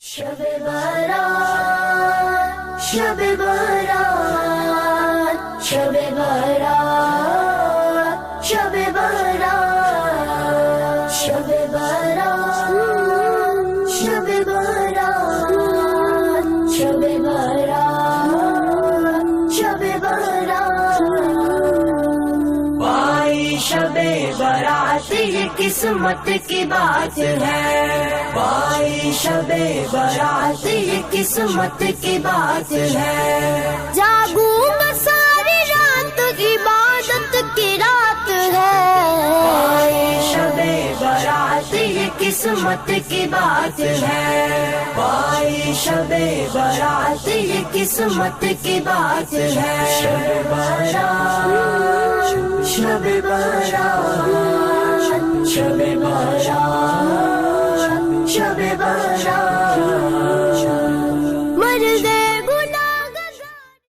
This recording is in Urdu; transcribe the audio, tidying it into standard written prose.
شب بارات شب بارات شب بارات شب بارات شب بارات شب بارات شب بارات شب بارات بھائی شب بارات یہ قسمت کی بات ہے بھائی شب بارات یہ قسمت کی بات ہے جاگوں گا ساری رات عبادت کی رات ہے بھائی شب بارات یہ قسمت کی بات ہے بھائی شب بارات یہ قسمت کی بات ہے شب بارات شب بارات شب بارات شب بارات